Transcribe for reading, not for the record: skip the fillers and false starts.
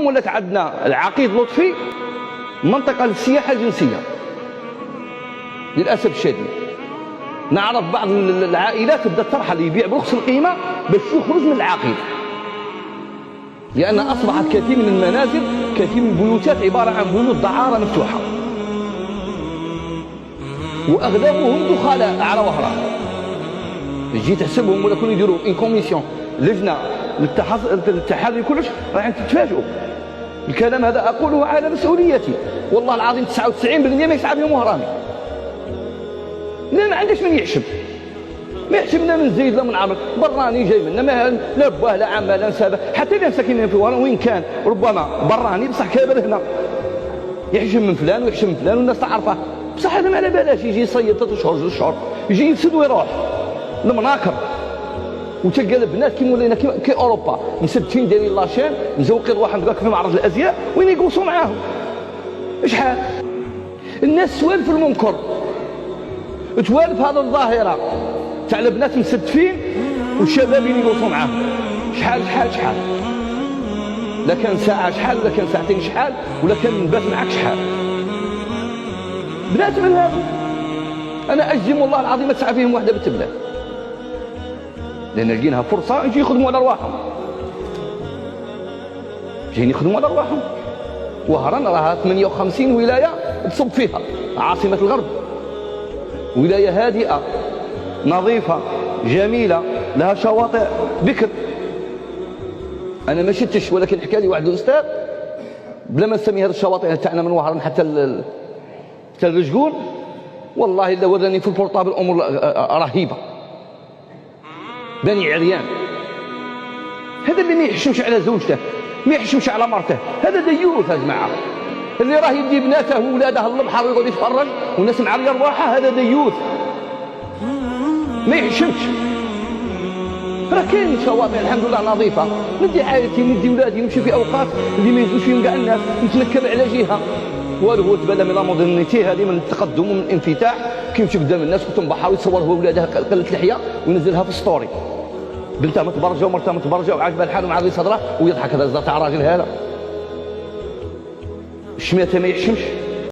اليوم ولات عندنا العقيد لطفي منطقه للسياحه الجنسيه للاسف الشديد. نعرف بعض العائلات بدات ترحل يبيع برخص القيمه باش يخرج من العقيد، لان اصبحت كثير من المنازل كثير من البيوتات عباره عن بيوت دعاره مفتوحه واغلبهم دخلاء على وهران. تجي تحسبهم ولا كانوا يديروا ان كوميسيون لجنه للتحري كلش راح تتفاجئوا. الكلام هذا اقوله على مسؤوليتي، والله العظيم 99% ما يسعى بهم وهراني. لا ما عندش من يحشم، ما يحشمنا من زيد لا من عمرو، براني جاي منا ما لا باه لا عمه لا نسابه، حتى اللي ساكنين في وهران وين كان ربما براني بصح كابر هنا يحشم من فلان ويحشم من فلان والناس تعرفه، بصح هذا ما على بالاش يجي يصيد 3 شهور 2 شهور يجي يفسد ويروح المناكر. وتلقى البنات كي ولينا كي اوروبا مسدتين دايرين لاشين مزوقين واحد هكاك في معرض الازياء وين يقوصوا معاهم. شحال الناس توالف المنكر، توالف هذه الظاهره تاع البنات مستدفين والشباب يقوصوا معاهم. شحال شحال شحال، لا كان ساعه شحال ولا كان ساعتين شحال ولا كان نبات معاك شحال. بنات من هذا انا اجزم والله العظيم ما تسعى فيهم وحده بالتبلاد، لان لقيناها فرصه يجي يخدموا على ارواحهم، جايين يخدموا على ارواحهم. وهران راها 58 ولايه تصب فيها عاصمه الغرب، ولايه هادئه نظيفه جميله لها شواطئ بكر. انا ما شفتش ولكن حكى لي واحد الاستاذ بلا ما نسمي هذه الشواطئ تاعنا من وهران حتى الرجول، والله الا وراني في البورطابل امور رهيبه. بني عريان، هذا اللي ما يحشمش على زوجته ما يحشمش على مرته، هذا ديوث يا جماعه. اللي راه يدي بناته وولاده للبحر ويقعد يتفرج والناس معريه رواحها، هذا ديوث ما يحشمش. راه كاين شواطئ الحمد لله نظيفه، ندي عائلتي ندي ولادي نمشي في اوقات اللي ما يجوش فيهم كاع الناس، نتنكب على جهه. والو تبدا من لا مودرنيتي هذه من التقدم ومن الانفتاح، كيمشي قدام الناس وتنبحر ويصور هو ولادها قله اللحيه وينزلها في ستوري، بنتها متبرجه ومرتها متبرجه وعاجبها الحال ومعري صدرها ويضحك. هذا تاع راجل هذا الشماته ما يحشمش.